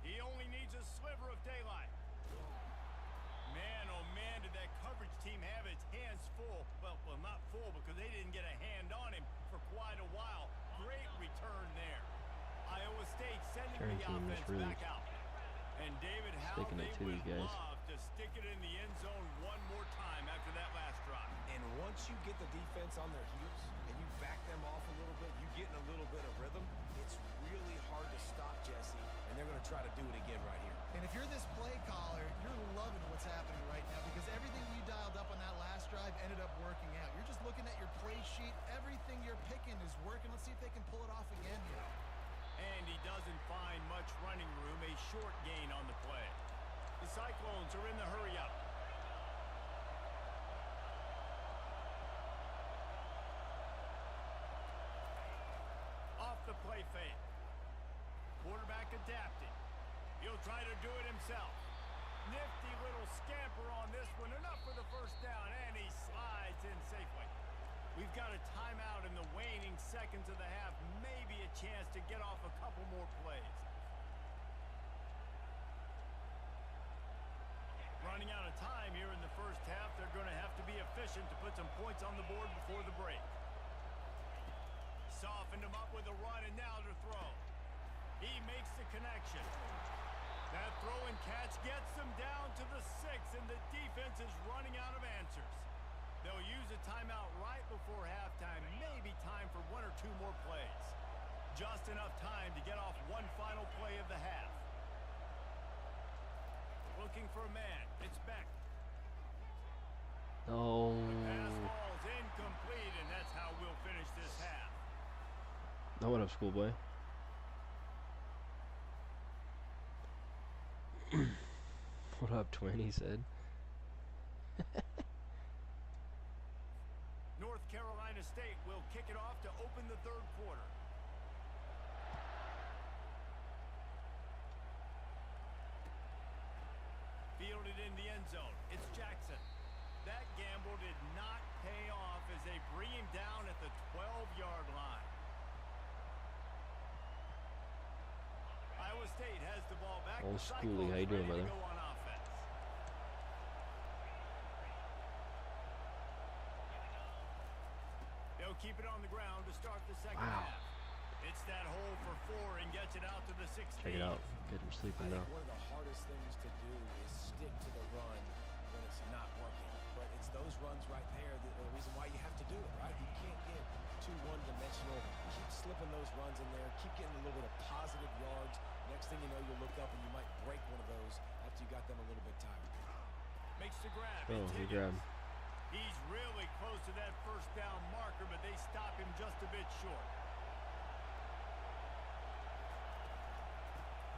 He only needs a sliver of daylight. Man, oh man, did that coverage team have its hands full. Well, not full because they didn't get a hand on him for quite a while. Great return there. Iowa State sending Return the team is offense really back out. And David, how sticking they it to would these guys. love to stick it in the on their heels and you back them off a little bit, you get in a little bit of rhythm, it's really hard to stop, Jesse, and they're going to try to do it again right here. And if you're this play caller, you're loving what's happening right now because everything you dialed up on that last drive ended up working out. You're just looking at your play sheet. Everything you're picking is working. Let's see if they can pull it off again here. And he doesn't find much running room, a short gain on the play. The Cyclones are in the hurry-up. Off the play fake. Quarterback adapting. He'll try to do it himself. Nifty little scamper on this one. Enough for the first down, and he slides in safely. We've got a timeout in the waning seconds of the half. Maybe a chance to get off a couple more plays. Running out of time here in the first half. They're going to have to be efficient to put some points on the board before the break. Softened him up with a run, and now to throw. He makes the connection. That throw and catch gets them down to the 6, and the defense is running out of answers. They'll use a timeout right before halftime. Maybe time for 1 or 2 more plays. Just enough time to get off one final play of the half. Looking for a man. It's Beck. No. The pass ball's incomplete, and that's how we'll finish this half. No, what up, schoolboy? What up, twin? He said. North Carolina State will kick it off to open the third quarter. Fielded in the end zone. It's Jackson. That gamble did not pay off as they bring him down at the 12-yard line. Iowa State has the ball back. Old schooly, how you doing, brother? Go on offense. They'll keep it on the ground to start the second half. It's that hole for 4 and gets it out to the 16. Check it out. Get him sleeping now. One of the hardest things to do is stick to the run when it's not working. But it's those runs right there that are the reason why you have to do it, right? You can't get too one-dimensional. Keep slipping those runs in there. Keep getting a little bit of positive yards. Next thing you know, you'll look up and you might break one of those after you got them a little bit tired. Makes the grab. Oh, he grabbed. He's really close to that first down marker, but they stop him just a bit short.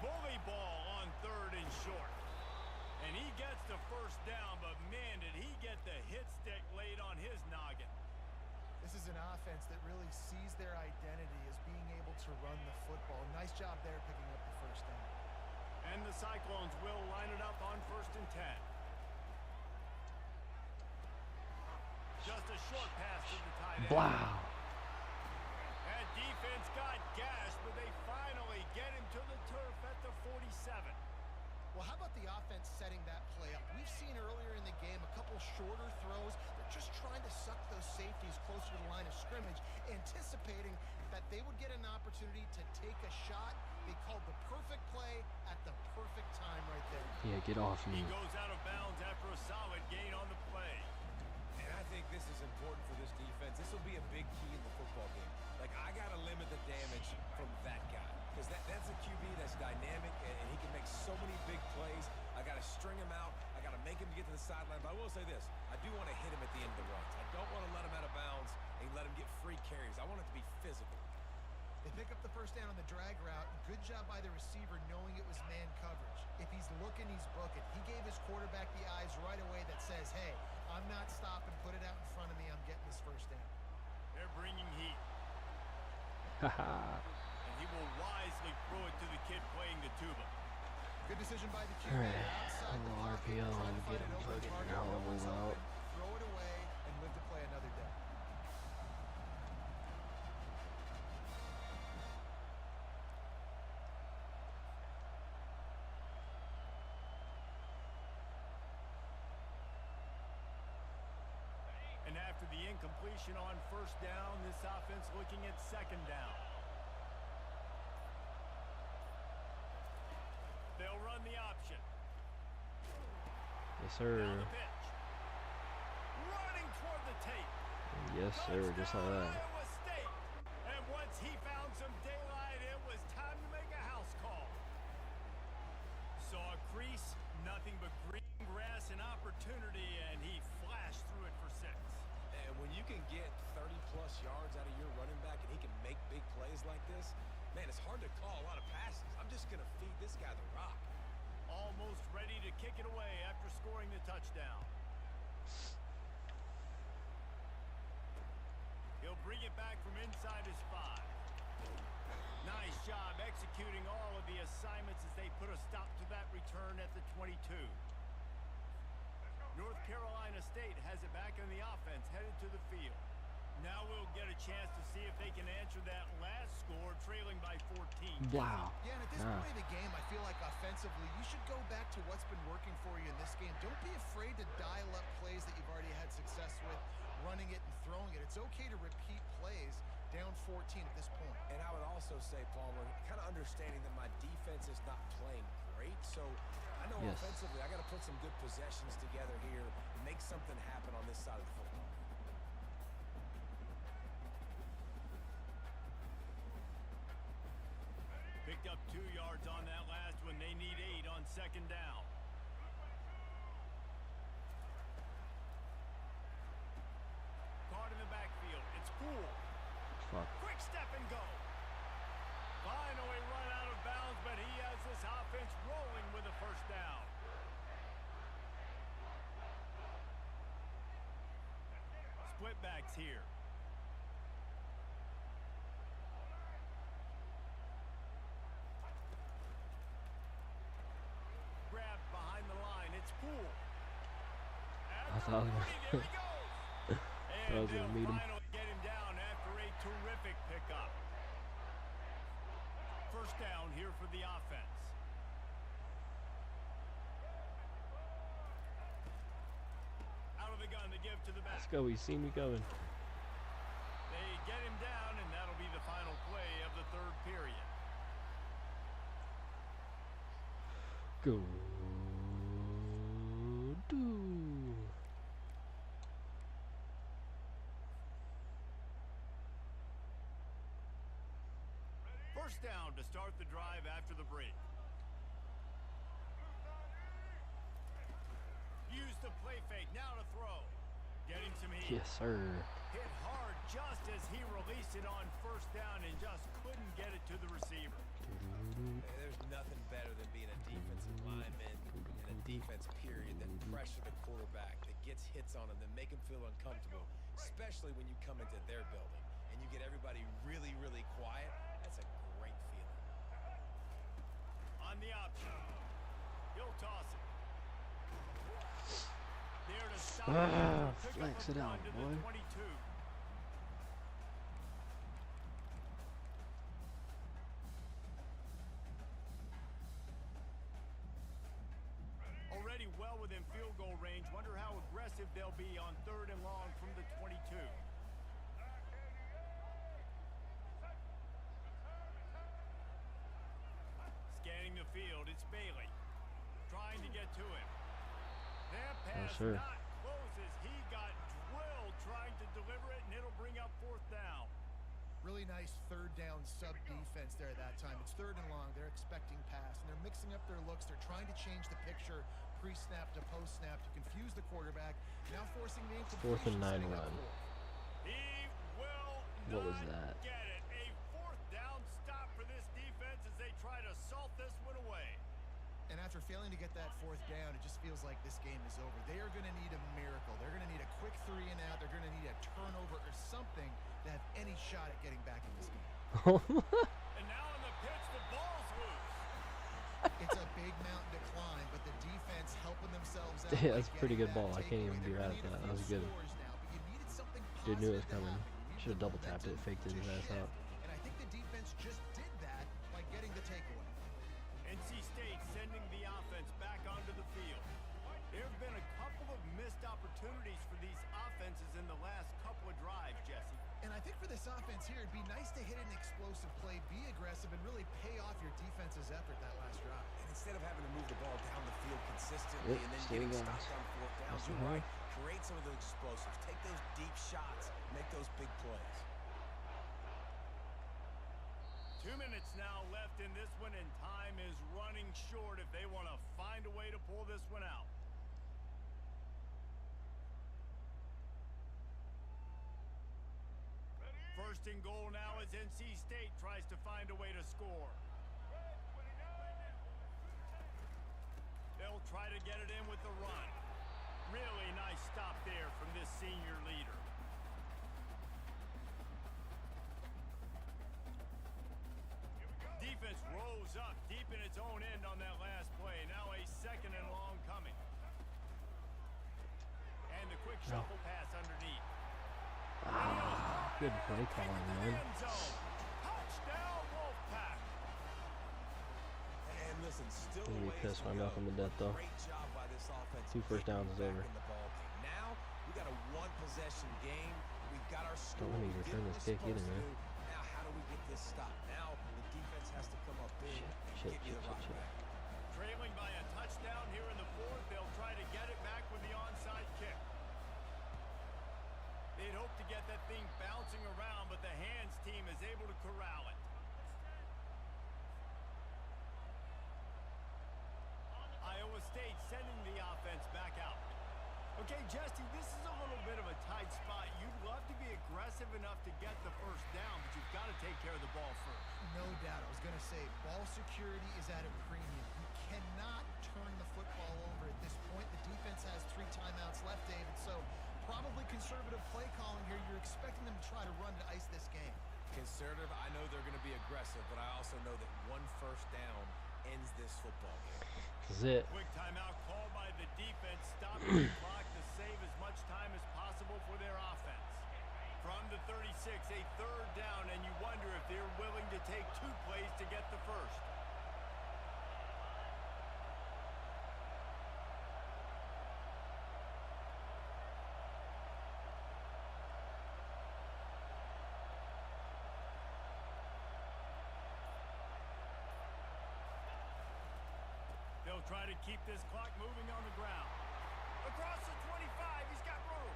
Bully ball on 3rd and short. And he gets the first down, but man, did he get the hit stick laid on his noggin. This is an offense that really sees their identity as being able to run the football. Nice job there picking up the first down. And the Cyclones will line it up on 1st and 10. Just a short pass to the tight end. Wow. That defense got gashed, but they finally get him to the turf at the 47. Well, how about the offense setting that play up? We've seen earlier in the game a couple shorter throws. They're just trying to suck those safeties closer to the line of scrimmage, anticipating that they would get an opportunity to take a shot. They called the perfect play at the perfect time right there. Yeah, get off me. He goes out of bounds after a solid gain on the play. And I think this is important for this defense. This will be a big key in the football game. Like, I got to limit the damage from that guy. Because that's a QB that's dynamic, and he can make so many big plays. I got to string him out. I got to make him get to the sideline. But I will say this. I do want to hit him at the end of the runs. I don't want to let him out of bounds and let him get free carries. I want it to be physical. They pick up the first down on the drag route. Good job by the receiver knowing it was man coverage. If he's looking, he's booking. He gave his quarterback the eyes right away that says, hey, I'm not stopping. Put it out in front of me. I'm getting this first down. They're bringing heat. Haha. And he will wisely throw it to the kid playing the tuba. Good decision by the QB. Alright, Outside the little pocket, RPO, trying to get find him an open fucking target. all No one's out. open. Throw it away and live to play another day. And after the incompletion on first down, this offense looking at second down. They'll run the option. Yes, sir. Now the pitch. Running toward the tape. Yes, sir. Just like that. Iowa State. And once he found some daylight, it was time to make a house call. Saw a crease, nothing but green grass and opportunity, and he flashed through it for 6. And when you can get 30-plus yards out of your running back and he can make big plays like this, man, it's hard to call a lot of passes. I'm just going to feed this guy the rock. Almost ready to kick it away after scoring the touchdown. He'll bring it back from inside his 5. Nice job executing all of the assignments as they put a stop to that return at the 22. North Carolina State has it back on the offense, headed to the field. Now we'll get a chance to see if they can answer that last score, trailing by 14. Wow. Yeah, and at this point of the game, I feel like offensively, you should go back to what's been working for you in this game. Don't be afraid to dial up plays that you've already had success with, running it and throwing it. It's okay to repeat plays down 14 at this point. And I would also say, Palmer, kind of understanding that my defense is not playing great, so I know offensively I got to put some good possessions together here and make something happen on this side of the football. Picked up 2 yards on that last one. They need 8 on 2nd down. Caught in the backfield. It's Poole. Fuck. Quick step and go. Finally run out of bounds, but he has this offense rolling with a 1st down. Split backs here. Grab behind the line. It's Poole. I thought There he goes. I was And gonna they'll meet him. finally get him down after a terrific pickup. 1st down here for the offense. Out of the gun to give to the back. Let's go. He seen me coming. They get him down, and that'll be the final play of the 3rd period. Go. Do. 1st down to start the drive after the break. Use the play fake. Now to throw. Getting some heat. Yes, sir. Hit hard just as he released it on 1st down and just couldn't get it to the receiver. There's nothing better than being a defensive lineman and a defense period that pressure the quarterback, that gets hits on him, that make him feel uncomfortable, especially when you come into their building and you get everybody really, really quiet. That's a great feeling. On the option. He'll toss it. There to stop it. Pick Flex up it a out, run to boy. the 22. Already well within field goal range. Wonder how aggressive they'll be on 3rd and long from the 22. Scanning the field, it's Bailey. Trying to get to him. That pass sir. not close as he got drilled trying to deliver it, and it'll bring up 4th down. Really nice 3rd down sub defense there that time. It's 3rd and long. They're expecting pass, and they're mixing up their looks. They're trying to change the picture pre-snap to post-snap to confuse the quarterback. Now forcing the incompletion. 4th and 9 setting up run. 4th. He will What was not that? get it. A 4th down stop for this defense as they try to salt this one away. And after failing to get that 4th down, it just feels like this game is over. They are going to need a miracle. They're going to need a quick 3 and out. They're going to need a turnover or something to have any shot at getting back in this game. And now on the pitch, the ball's loose. It's a big mountain to climb, but the defense helping themselves out. Yeah, by that's a pretty getting good ball. that I can't even takeaway. be They're mad gonna at need a that. That was few good. scores now, but you needed something Dude knew it was positive to coming. happen. You Should have needed double tapped it, momentum faked his to ass shift. out. And I think the defense just did that by getting the takeaway. NC State sending the offense back onto the field. There have been a couple of missed opportunities for these offenses in the last couple of drives, Jesse. And I think for this offense here, it'd be nice to hit an explosive play, be aggressive, and really pay off your defense's effort that last drive. And instead of having to move the ball down the field consistently Yep, and then still getting going. stopped on 4th downs, That's you're right. right. Create some of those explosives. Take those deep shots. Make those big plays. 2 minutes now left in this one, and time is running short if they want to find a way to pull this one out. First and goal now as NC State tries to find a way to score. They'll try to get it in with the run. Really nice stop there from this senior leader. Defense rolls up deep in its own end on that last play. Now a second and long coming. And the quick shuffle pass underneath. Good play calling, man. Touchdown, Wolfpack. And listen, still I'm gonna be ways pissed to when I'm go. up in the death, though. Great job by this offense. 2 first downs is over. In the ball game. Now we got a one-possession game. We've got our score. Don't let me We return did this what kick we're either, supposed man. to do. Now how do we get this stop? Now the defense has to come up big and Shit, get you the rock shit. back. Trailing by a touchdown here in the fourth. They'll try to get it back with the onside kick. They'd hope to get that thing bouncing around, but the hands team is able to corral it. Iowa State sending the offense back out. Okay, Jesse, this is a little bit of a tight spot. You'd love to be aggressive enough to get the first down, but you've got to take care of the ball first. No doubt. I was going to say, ball security is at a premium. You cannot turn the football over at this point. The defense has 3 timeouts left, David, so probably conservative play calling here. You're expecting them to try to run to ice this game. Conservative, I know they're going to be aggressive, but I also know that one first down ends this football game. This is it. Quick timeout called by the defense, stopping the clock to save as much time as possible for their offense. From the 36, a third down, and you wonder if they're willing to take 2 plays to get the first. They'll try to keep this clock moving on the ground. Across the 25, he's got room.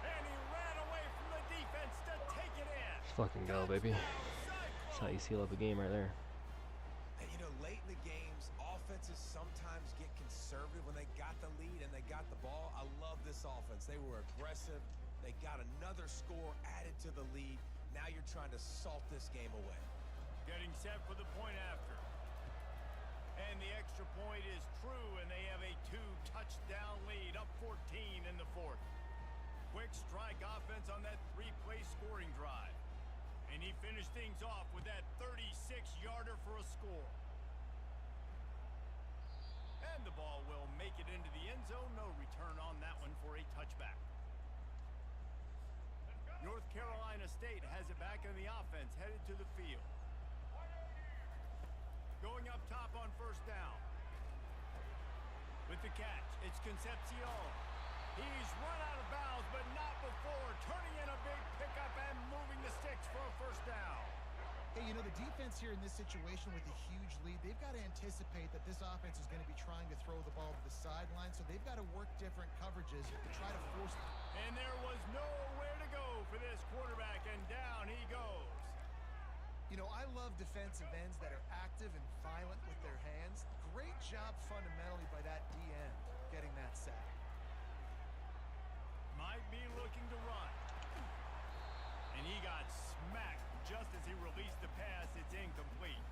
And he ran away from the defense to take it in. Let's fucking go, baby. That's how you seal up a game right there. And you know, late in the games, offenses sometimes get conservative when they got the lead and they got the ball. I love this offense. They were aggressive. They got another score added to the lead. Now you're trying to salt this game away. Getting set for the point after. And the extra point is true, and they have a 2-touchdown lead, up 14 in the fourth. Quick strike offense on that 3-play scoring drive. And he finished things off with that 36-yarder for a score. And the ball will make it into the end zone. No return on that one for a touchback. North Carolina State has it back on the offense, headed to the field. Going up top on first down. With the catch, it's Concepcion. He's run out of bounds, but not before turning in a big pickup and moving the sticks for a first down. Hey, you know, the defense here in this situation with a huge lead, they've got to anticipate that this offense is going to be trying to throw the ball to the sideline, so they've got to work different coverages to try to force them. And there was nowhere to go for this quarterback, and down he goes. You know, I love defensive ends that are active and violent with their hands. Great job fundamentally by that D-end getting that sack. Might be looking to run. And he got smacked just as he released the pass. It's incomplete.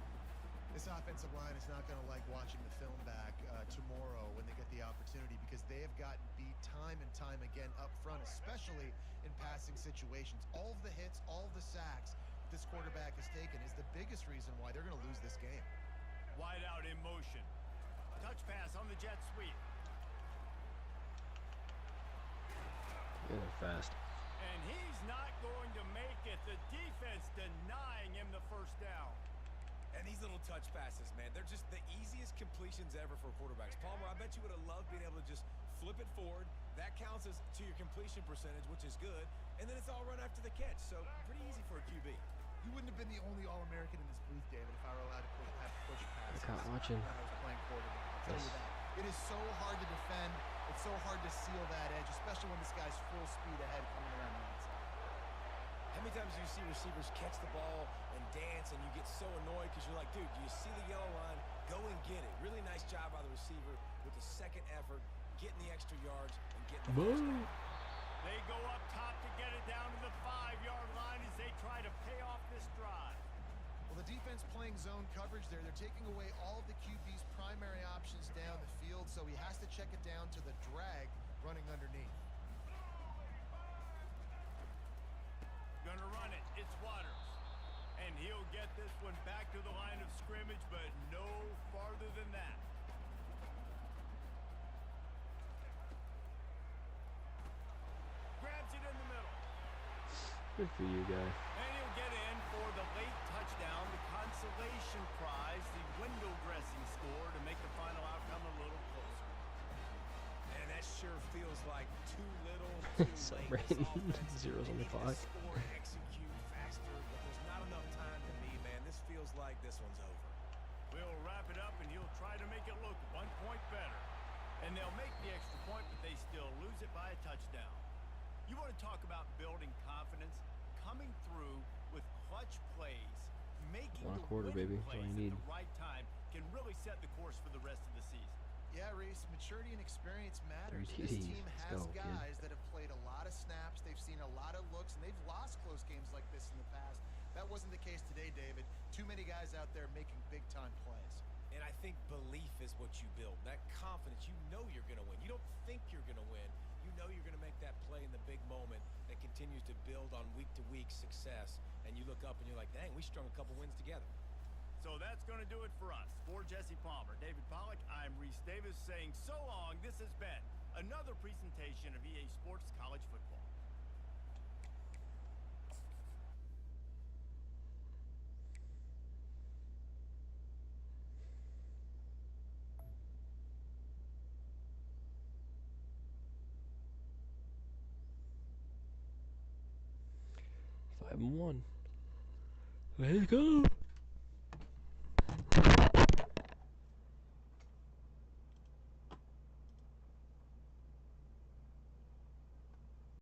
This offensive line is not going to like watching the film back tomorrow when they get the opportunity, because they have gotten beat time and time again up front, especially in passing situations. All of the hits, all of the sacks this quarterback has taken is the biggest reason why they're going to lose this game. Wide out in motion. Touch pass on the jet sweep. Yeah, they're fast. And he's not going to make it. The defense denying him the first down. And these little touch passes, man, they're just the easiest completions ever for quarterbacks. Palmer, I bet you would have loved being able to just flip it forward. That counts as to your completion percentage, which is good. And then it's all run after the catch. So pretty easy for a QB. You wouldn't have been the only All-American in this booth, David, if I were allowed to push passes. I caught watching. when I was playing quarterback. I'll tell you that. It is so hard to defend. It's so hard to seal that edge, especially when this guy's full speed ahead coming around the outside. How many times do you see receivers catch the ball and dance, and you get so annoyed because you're like, dude, do you see the yellow line? Go and get it. Really nice job by the receiver with the second effort, getting the extra yards and getting the first down. They go up top to get it down to the 5-yard line as they try to pay off this drive. Well, the defense playing zone coverage there. They're taking away all of the QB's primary options down the field, so he has to check it down to the drag running underneath. Gonna run it. It's Waters. And he'll get this one back to the line of scrimmage, but no farther than that. Grabs it in the middle. Good for you, guy. And he'll get in for the late touchdown, the consolation prize, the window dressing score to make the final outcome a little closer. Man, that sure feels like too little, too So late. right, This offense, zeros on they the need to clock. score and execute faster, but there's not enough time to me, man. This feels like this one's over. We'll wrap it up, and he'll try to make it look 1 point better. And they'll make the extra point, but they still lose it by a touchdown. You want to talk about building confidence? Coming through with clutch plays, making One the quarter, winning baby. That's all plays you need. at the right time can really set the course for the rest of the season. Yeah, Reese, maturity and experience matters. 3 This TDs. team Let's has go, kid. guys that have played a lot of snaps. They've seen a lot of looks, and they've lost close games like this in the past. That wasn't the case today, David. Too many guys out there making big-time plays. And I think belief is what you build. That confidence, you know you're going to win. You don't think you're going to win. You know you're going to make that play in the big moment that continues to build on week-to-week success. And you look up and you're like, dang, we strung a couple wins together. So that's going to do it for us. For Jesse Palmer, David Pollack, I'm Reese Davis saying so long. This has been another presentation of EA Sports College Football. Five and 1. Let's go.